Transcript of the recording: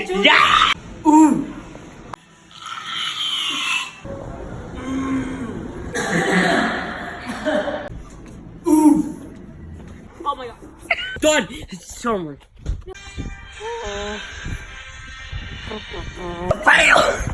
Yeah! Oh my god. Done! So much. Fail!